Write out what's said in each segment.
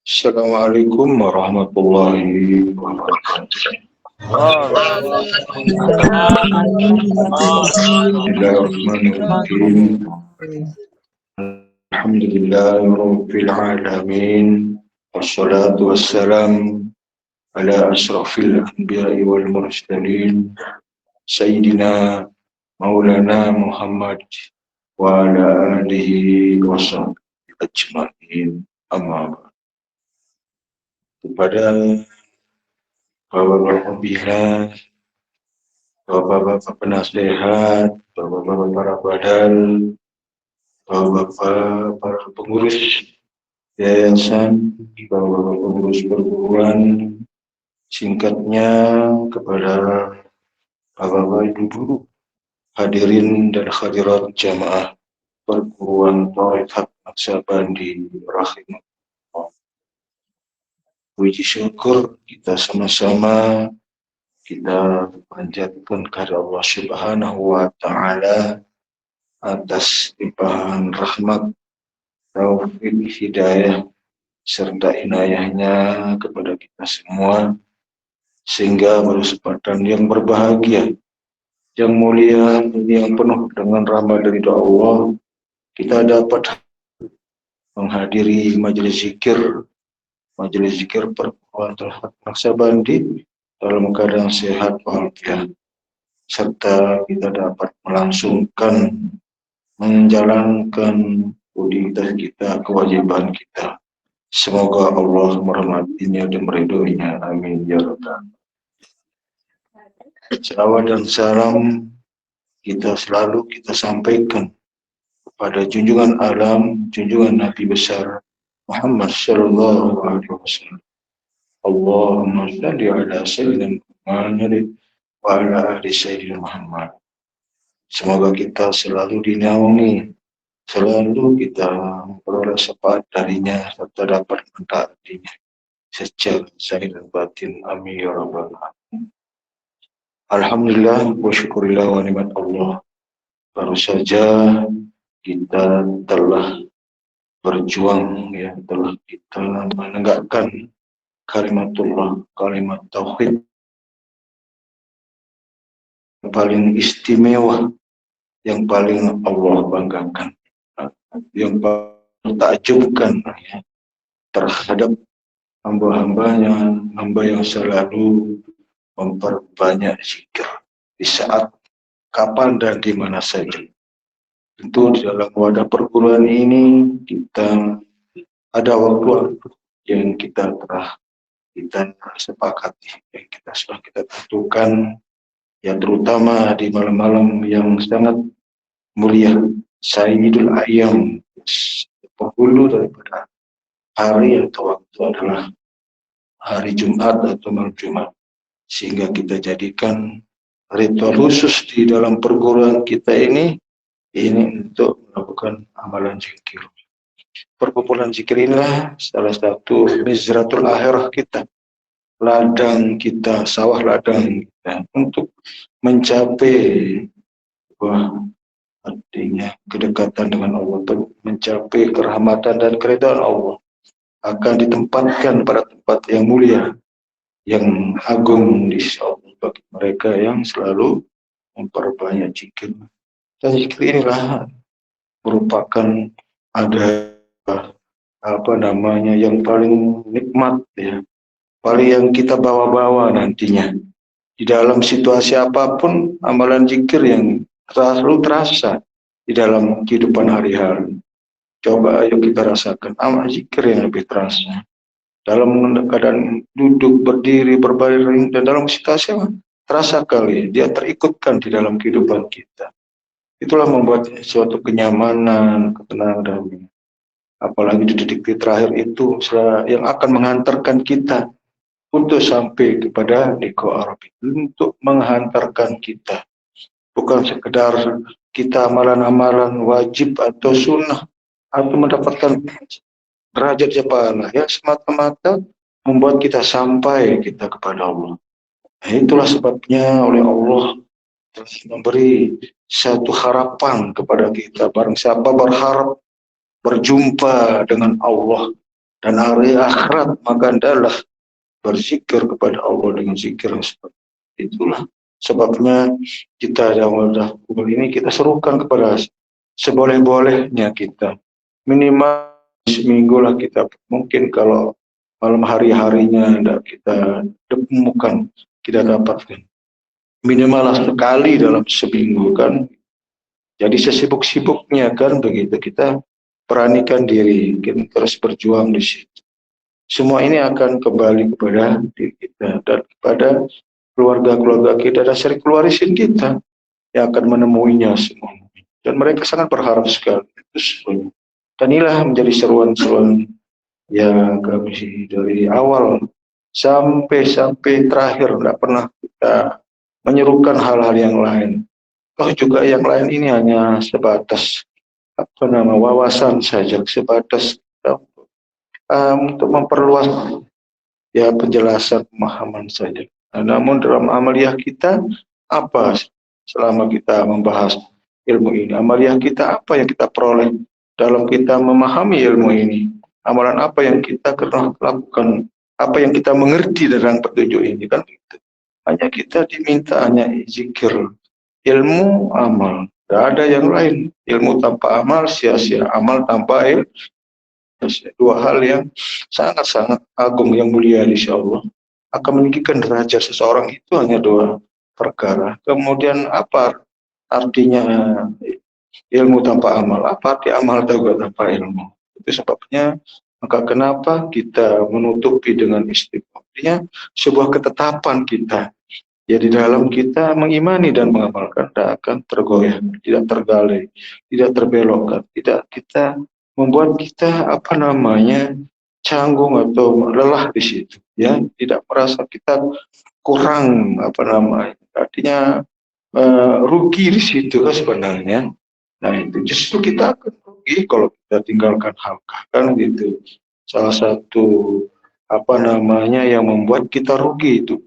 Assalamualaikum warahmatullahi wabarakatuh. Bismillahirrahmanirrahim. Alhamdulillahirabbil alamin. Wassalatu wassalamu ala asrafil anbiya'i wal mursalin. Sayyidina Maulana Muhammad wa ala alihi wa sahbihi ajma'in. Amma ba'd. Kepada Bapak-bapak pembina, Bapak-bapak penasehat, Bapak-bapak para badal, Bapak-bapak para pengurus yayasan, Bapak-bapak pengurus perguruan, singkatnya kepada Bapak-bapak Ibu guru, hadirin dan hadirat jamaah perguruan Tharekat Naksabandi rahimahullah. Puji syukur kita sama-sama kita panjatkan kepada Allah Subhanahu wa Ta'ala atas limpahan rahmat, taufik, hidayah serta inayahnya kepada kita semua, sehingga berkesempatan yang berbahagia, yang mulia, yang penuh dengan rahmat dari Allah, kita dapat menghadiri majelis zikir perguruan Tharekat Naksabandi dalam keadaan sehat walafiat, serta kita dapat melangsungkan menjalankan aktivitas kita, kewajiban kita. Semoga Allah merahmatinya dan meridhoinya. Amin ya rabbal alamin. Salawat dan salam kita selalu kita sampaikan kepada junjungan alam, junjungan Nabi besar Muhammad sallallahu alaihi wasallam. Allahumma shalli ala sayyidina Muhammad wa ala ali sayyidina Muhammad. Semoga kita selalu dinaungi, selalu kita memperoleh syafaat darinya serta dapat mentaatinya secara zahir dan batin. Amin ya rabbal alamin. Alhamdulillah wa syukurillah wa nikmat Allah. Baru saja kita telah berjuang, telah kita menegakkan kalimatullah, kalimat tauhid yang paling istimewa, yang paling Allah banggakan, yang paling takjubkan terhadap hamba-hambanya, hamba yang selalu memperbanyak zikir di saat, kapan dan di mana saja. Tentu di dalam wadah perguruan ini kita ada waktu yang kita telah sepakati, yang kita sudah kita tentukan, ya terutama di malam-malam yang sangat mulia, Sayyidul Ayyam, penghulu daripada hari atau waktu adalah hari Jumat atau malam Jumat, sehingga kita jadikan ritual khusus di dalam perguruan kita ini untuk melakukan amalan zikir. Perkumpulan zikir inilah salah satu mizratul akhirah kita, ladang kita, sawah ladang kita untuk mencapai artinya kedekatan dengan Allah, untuk mencapai kerahmatan dan keridhaan Allah, akan ditempatkan pada tempat yang mulia, yang agung di sisi Allah bagi mereka yang selalu memperbanyak zikir. Dan zikir inilah merupakan ada yang paling nikmat, paling yang kita bawa-bawa nantinya di dalam situasi apapun. Amalan zikir yang selalu terasa di dalam kehidupan hari-hari. Coba ayo kita rasakan amal zikir yang lebih terasa dalam keadaan duduk, berdiri, berbaring, dan dalam situasi terasa kali dia terikutkan di dalam kehidupan kita. Itulah membuat suatu kenyamanan, ketenangan damai. Apalagi di detik-detik terakhir itu yang akan menghantarkan kita untuk sampai kepada liqa Rabb, untuk menghantarkan kita bukan sekedar kita amalan-amalan wajib atau sunnah atau mendapatkan derajat pahala, semata-mata membuat kita sampai kita kepada Allah. Itulah sebabnya oleh Allah telah memberi satu harapan kepada kita. Barang siapa berharap berjumpa dengan Allah dan hari akhirat, maka hendaklah berzikir kepada Allah dengan zikir yang seperti itulah. Sebabnya kita yang sudah umur ini kita serukan kepada seboleh-bolehnya kita. Minimal seminggu lah kita, mungkin kalau malam hari-harinya tidak kita temukan, kita dapatkan. Minimal sekali dalam seminggu kan. Jadi sesibuk-sibuknya kan begitu, kita beranikan diri, kita terus berjuang di situ. Semua ini akan kembali kepada diri kita dan kepada keluarga-keluarga kita dan sering keluarisin kita yang akan menemuinya semua. Dan mereka sangat berharap sekali itu semuanya. Dan inilah menjadi seruan-seruan yang kami dari awal sampai terakhir tidak pernah kita menyerukan hal-hal yang lain. Juga yang lain ini hanya sebatas wawasan saja, sebatas untuk memperluas penjelasan pemahaman saja. Namun dalam amaliyah kita apa selama kita membahas ilmu ini? Amaliyah kita apa yang kita peroleh dalam kita memahami ilmu ini? Amalan apa yang kita lakukan? Apa yang kita mengerti tentang petunjuk ini? Kan gitu. Hanya kita diminta hanya zikir, ilmu, amal. Tidak ada yang lain. Ilmu tanpa amal sia-sia. Amal tanpa ilmu. Dua hal yang sangat-sangat agung yang mulia insya Allah. Akan meninggikan derajat seseorang itu hanya dua perkara. Kemudian apa artinya ilmu tanpa amal? Apa arti amal juga tanpa ilmu? Itu sebabnya maka kenapa kita menutupi dengan istiqomah? Artinya sebuah ketetapan kita. Jadi dalam kita mengimani dan mengamalkan tidak akan tergoyah, tidak tergali, tidak terbelokkan, tidak kita membuat kita canggung atau lelah di situ, ya, tidak merasa kita kurang artinya rugi di situ sebenarnya. Nah itu justru kita akan rugi kalau kita tinggalkan halkah kan gitu. Salah satu yang membuat kita rugi itu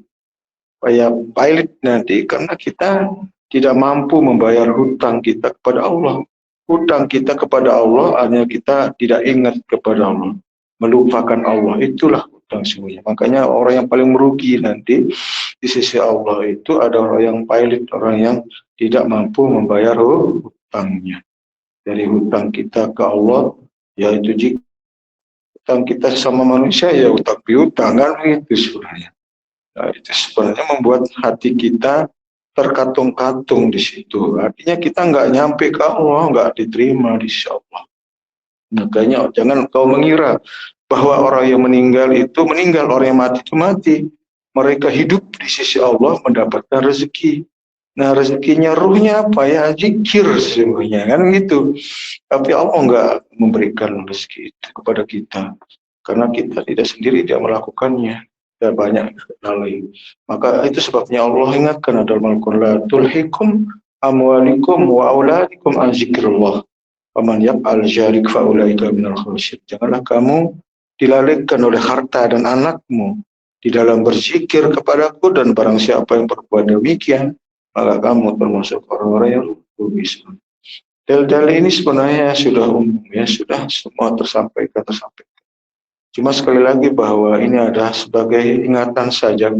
pilot nanti karena kita tidak mampu membayar hutang kita kepada Allah. Hutang kita kepada Allah hanya kita tidak ingat kepada Allah, melupakan Allah. Itulah hutang semuanya. Makanya orang yang paling merugi nanti di sisi Allah itu ada orang yang pilot, orang yang tidak mampu membayar hutangnya. Dari hutang kita ke Allah, yaitu jika hutang kita sama manusia ya hutang piutang kan itu sebenarnya. Nah, itu sebenarnya membuat hati kita terkatung-katung di situ. Artinya kita nggak nyampe ke Allah, nggak diterima di sisi Allah. Makanya jangan kau mengira bahwa orang yang meninggal itu meninggal, orang yang mati itu mati. Mereka hidup di sisi Allah mendapatkan rezeki. Nah rezekinya ruhnya apa ya? Zikir sesungguhnya kan gitu. Tapi Allah nggak memberikan rezeki itu kepada kita. Karena kita tidak sendiri dia melakukannya. Dan banyak hal lain. Maka itu sebabnya Allah ingatkan dalam Al-Quran, la tulhikum amwalikum wa auladikum an zikrillah. Faman yaf'al dzalik fa ulaika minal khasirin. Janganlah kamu dilalaikan oleh harta dan anakmu di dalam berzikir kepadaku, dan barang siapa yang berbuat demikian maka kamu termasuk orang-orang yang rugi. Dalil ini sebenarnya sudah umum ya, sudah semua tersampaikan. Cuma sekali lagi bahwa ini adalah sebagai ingatan saja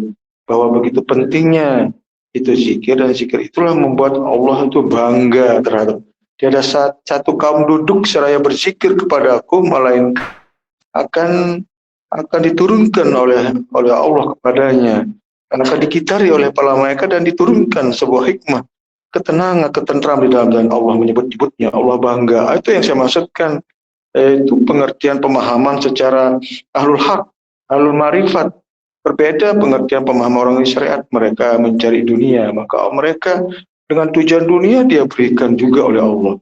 bahwa begitu pentingnya itu zikir, dan zikir itulah membuat Allah itu bangga terhadap tiada satu kaum duduk seraya berzikir kepada aku melainkan akan diturunkan oleh Allah kepadanya, akan dikitari oleh para malaikat dan diturunkan sebuah hikmah, ketenangan, ketentram di dalam, dan Allah menyebut-nyebutnya, Allah bangga. Itu yang saya maksudkan. Itu pengertian pemahaman secara ahlul haq, ahlul marifat. Berbeda pengertian pemahaman orang syariat. Mereka mencari dunia, maka mereka dengan tujuan dunia dia berikan juga oleh Allah.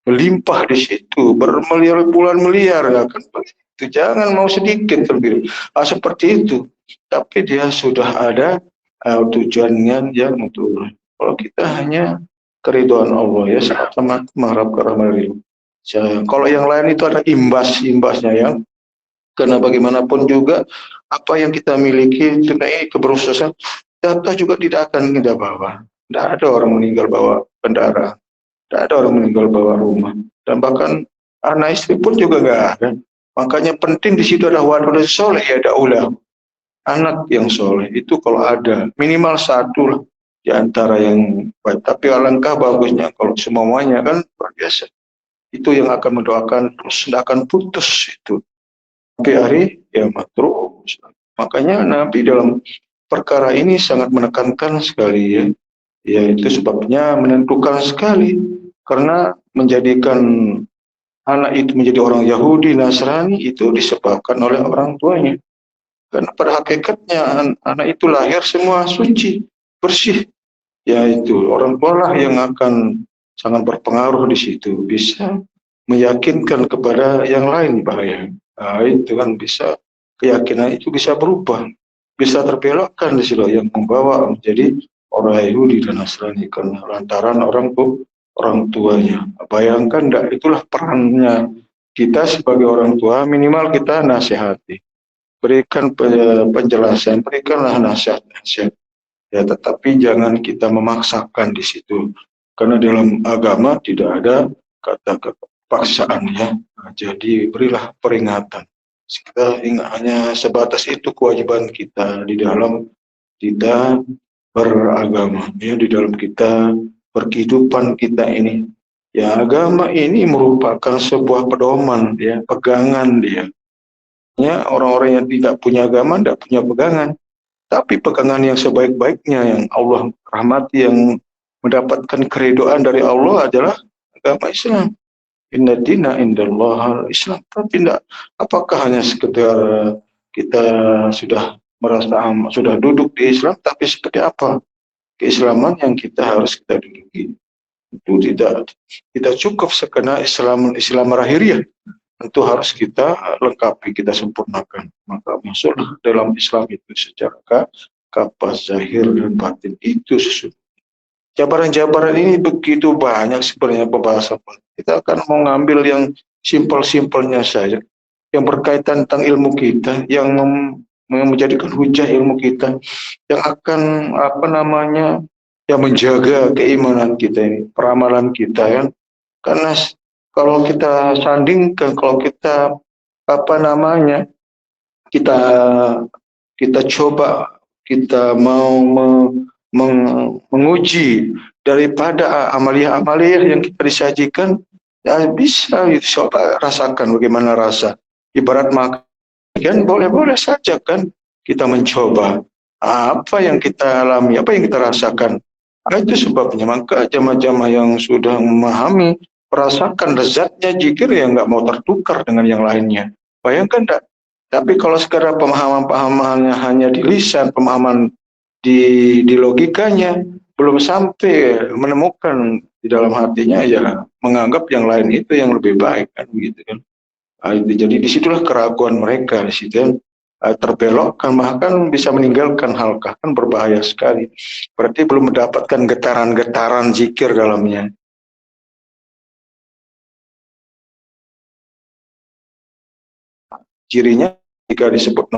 Melimpah di situ, bermiliar bulan miliar, kan begitu. Jangan mau sedikit terlebih. Seperti itu. Tapi dia sudah ada tujuannya yang untuk. Kalau kita hanya keridhaan Allah ya, sama mengharapkan rahmat. Kalau yang lain itu ada imbasnya ya. Karena bagaimanapun juga apa yang kita miliki ini keberusahaan, data juga tidak akan kita bawa. Tidak ada orang meninggal bawa kendaraan, tidak ada orang meninggal bawa rumah, dan bahkan anak istri pun juga nggak ada. Makanya penting di situ ada waladun soleh, ada ulah, anak yang soleh itu kalau ada minimal satu lah di antara yang baik. Tapi alangkah bagusnya kalau semuanya kan luar biasa. Itu yang akan mendoakan terus tidak akan putus itu sampai hari kiamat terus. Makanya Nabi dalam perkara ini sangat menekankan sekali ya. Ya itu sebabnya menentukan sekali karena menjadikan anak itu menjadi orang Yahudi, Nasrani itu disebabkan oleh orang tuanya. Karena pada hakikatnya anak itu lahir semua suci, bersih. Ya itu orang tua lah yang akan sangat berpengaruh di situ, bisa meyakinkan kepada yang lain bahaya. Nah, itu kan bisa keyakinan itu bisa berubah, bisa terbelokkan di situ yang membawa menjadi orang Yahudi dan Nasrani karena lantaran orang tuanya. Bayangkan, itulah perannya kita sebagai orang tua, minimal kita nasihati, berikan penjelasan, berikanlah nasihat-nasihat. Ya, tetapi jangan kita memaksakan di situ, karena dalam agama tidak ada kata kepaksaan ya. Nah, jadi berilah peringatan. Kita ingat hanya sebatas itu kewajiban kita di dalam kita beragama, ya, di dalam kita berkehidupan kita ini. Ya, agama ini merupakan sebuah pedoman, ya, pegangan dia. Ya, orang-orang yang tidak punya agama tidak punya pegangan. Tapi pegangan yang sebaik-baiknya yang Allah rahmati, yang mendapatkan keridoan dari Allah adalah agama Islam. Inna dina indallah Islam. Tapi tidak, apakah hanya sekedar kita sudah merasa sudah duduk di Islam, tapi seperti apa keislaman yang kita harus kita duduki? Itu tidak cukup sekedar Islam lahiriah. Tentu harus kita lengkapi, kita sempurnakan. Maka masuklah dalam Islam itu secara kapas, zahir, dan batin. Itu sesungguhnya. Jabaran-jabaran ini begitu banyak sebenarnya pembahasan. Kita akan mengambil yang simpel-simpelnya saja, yang berkaitan tentang ilmu kita, yang menjadikan hujah ilmu kita, yang akan yang menjaga keimanan kita ini, peramalan kita ya. Karena kalau kita sandingkan, kalau kita kita coba, kita mau menguji daripada amalia-amalia yang kita disajikan, ya bisa coba rasakan bagaimana rasa. Ibarat makan, kan boleh-boleh saja kan kita mencoba apa yang kita alami, apa yang kita rasakan. Itu sebabnya maka jamaah-jamaah yang sudah memahami, merasakan lezatnya zikir yang nggak mau tertukar dengan yang lainnya. Bayangkan enggak? Tapi kalau sekarang pemahaman-pemahamannya hanya di lisan, pemahaman di logikanya, belum sampai menemukan di dalam hatinya, ya menganggap yang lain itu yang lebih baik kan begitu kan. Jadi disitulah keraguan mereka di situ. Terbelokkan, bahkan bisa meninggalkan halkah, kan berbahaya sekali. Berarti belum mendapatkan getaran-getaran zikir dalamnya. Cirinya jika disebut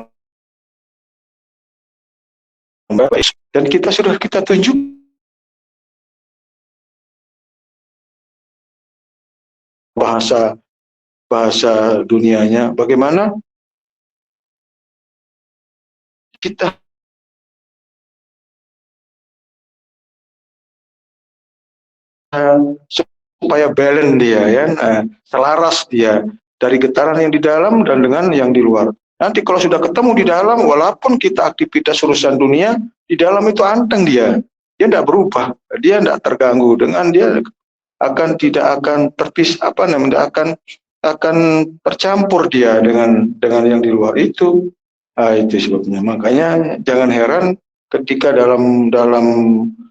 dan kita tunjuk bahasa dunianya, bagaimana kita supaya balance dia ya, selaras dia dari getaran yang di dalam dan dengan yang di luar. Nanti kalau sudah ketemu di dalam, walaupun kita aktivitas urusan dunia, di dalam itu anteng dia tidak berubah, dia tidak terganggu dengan dia tidak akan terpisah, akan tercampur dia dengan yang di luar itu. Itu sebabnya. Makanya jangan heran ketika dalam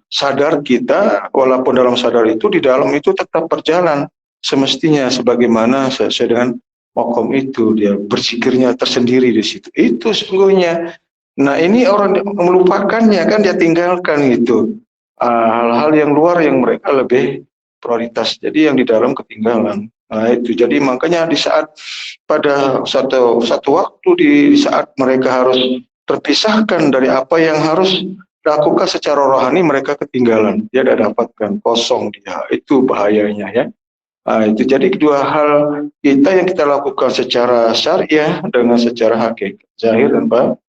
sadar kita, walaupun dalam sadar itu, di dalam itu tetap berjalan semestinya sebagaimana sesuai dengan makom itu, dia berzikirnya tersendiri di situ. Itu sesungguhnya. Nah, ini orang melupakannya kan, dia tinggalkan itu. Hal-hal yang luar yang mereka lebih prioritas. Jadi yang di dalam ketinggalan. Nah, itu jadi makanya di saat pada satu waktu di saat mereka harus terpisahkan dari apa yang harus dilakukan secara rohani, mereka ketinggalan, dia tidak dapatkan, kosong dia. Itu bahayanya ya. Itu jadi kedua hal kita yang kita lakukan secara syariah dengan secara hakikat zahir dan batin.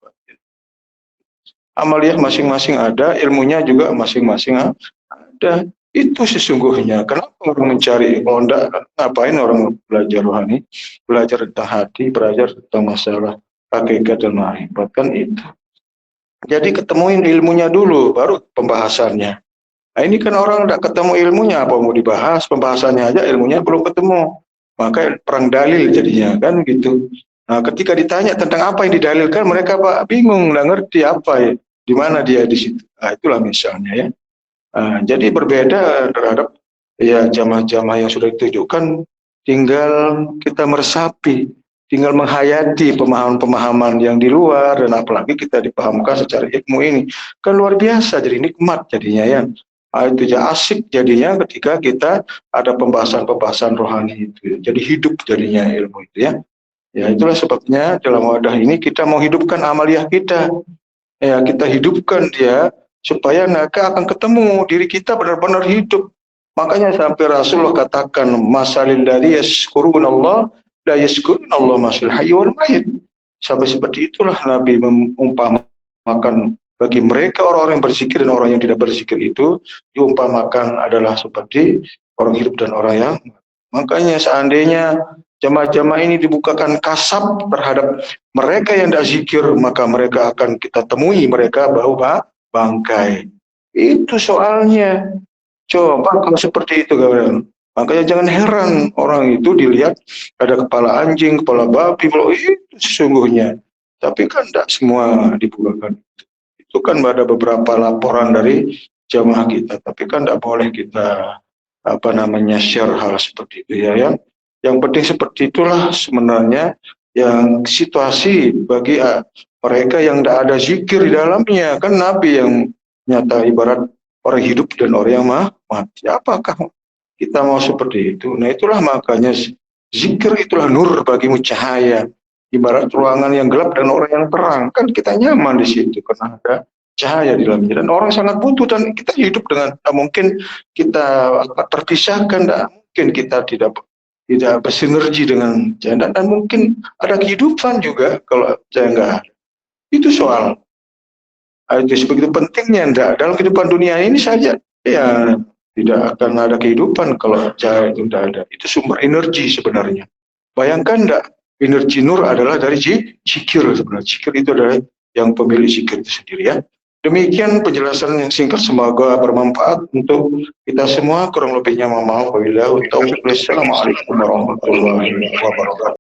Amaliyah masing-masing ada, ilmunya juga masing-masing ada. Itu sesungguhnya. Kenapa orang mencari? Kalau enggak, ngapain orang belajar rohani, belajar tentang hati, belajar tentang masalah hakikat dan ma'rifat, kan itu. Jadi ketemuin ilmunya dulu, baru pembahasannya. Nah ini kan orang enggak ketemu ilmunya, apa mau dibahas, pembahasannya aja ilmunya belum ketemu. Maka perang dalil jadinya, kan gitu. Nah ketika ditanya tentang apa yang didalilkan, mereka bingung, nggak ngerti apa ya. Di mana dia di situ. Nah, itulah misalnya ya. Jadi berbeda terhadap ya jamaah-jamaah yang sudah ditunjukkan, tinggal kita meresapi, tinggal menghayati pemahaman-pemahaman yang di luar, dan apalagi kita dipahamkan secara ilmu ini. Kan luar biasa, jadi nikmat jadinya ya. Itu ya asik jadinya ketika kita ada pembahasan-pembahasan rohani itu. Jadi hidup jadinya ilmu itu ya. Ya itulah sebabnya dalam wadah ini kita mau hidupkan amaliyah kita. Ya kita hidupkan dia supaya mereka akan ketemu diri kita benar-benar hidup. Makanya sampai Rasulullah katakan masalil dari yaskurun Allah la yaskurun Allah masil hayy wal mayyit. Sampai seperti itulah Nabi mengumpamakan bagi mereka orang-orang yang berzikir dan orang yang tidak berzikir itu diumpamakan adalah seperti orang hidup dan orang yang. Makanya seandainya jamaah-jamaah ini dibukakan kasab terhadap mereka yang tidak zikir, maka mereka akan kita temui mereka bau bangkai. Itu soalnya. Coba kalau seperti itu kawan. Makanya jangan heran orang itu dilihat ada kepala anjing, kepala babi, kalau itu sesungguhnya. Tapi kan tidak semua dibukakan. Itu kan ada beberapa laporan dari jamaah kita, tapi kan tidak boleh kita share hal seperti itu ya. Yang penting seperti itulah sebenarnya yang situasi bagi mereka yang tidak ada zikir di dalamnya. Kan Nabi yang nyata ibarat orang hidup dan orang yang mati. Apakah kita mau seperti itu? Nah itulah makanya zikir itulah nur bagimu cahaya. Ibarat ruangan yang gelap dan orang yang terang. Kan kita nyaman di situ karena ada cahaya di dalamnya. Dan orang sangat butuh dan kita hidup dengan mungkin kita terpisahkan, mungkin kita tidak bersinergi dengan janda, dan mungkin ada kehidupan juga kalau saya enggak. Itu soal itu sebegitu pentingnya enggak dalam kehidupan dunia ini saja ya, tidak akan ada kehidupan kalau cahaya itu tidak ada. Itu sumber energi sebenarnya. Bayangkan enggak, energi nur adalah dari zikir sebenarnya. Zikir itu adalah yang pemilik zikir itu sendiri ya. Demikian penjelasan yang singkat, semoga bermanfaat untuk kita semua. Kurang lebihnya mohon maaf. Wabillahi taufiq. Wassalamualaikum warahmatullahi wabarakatuh.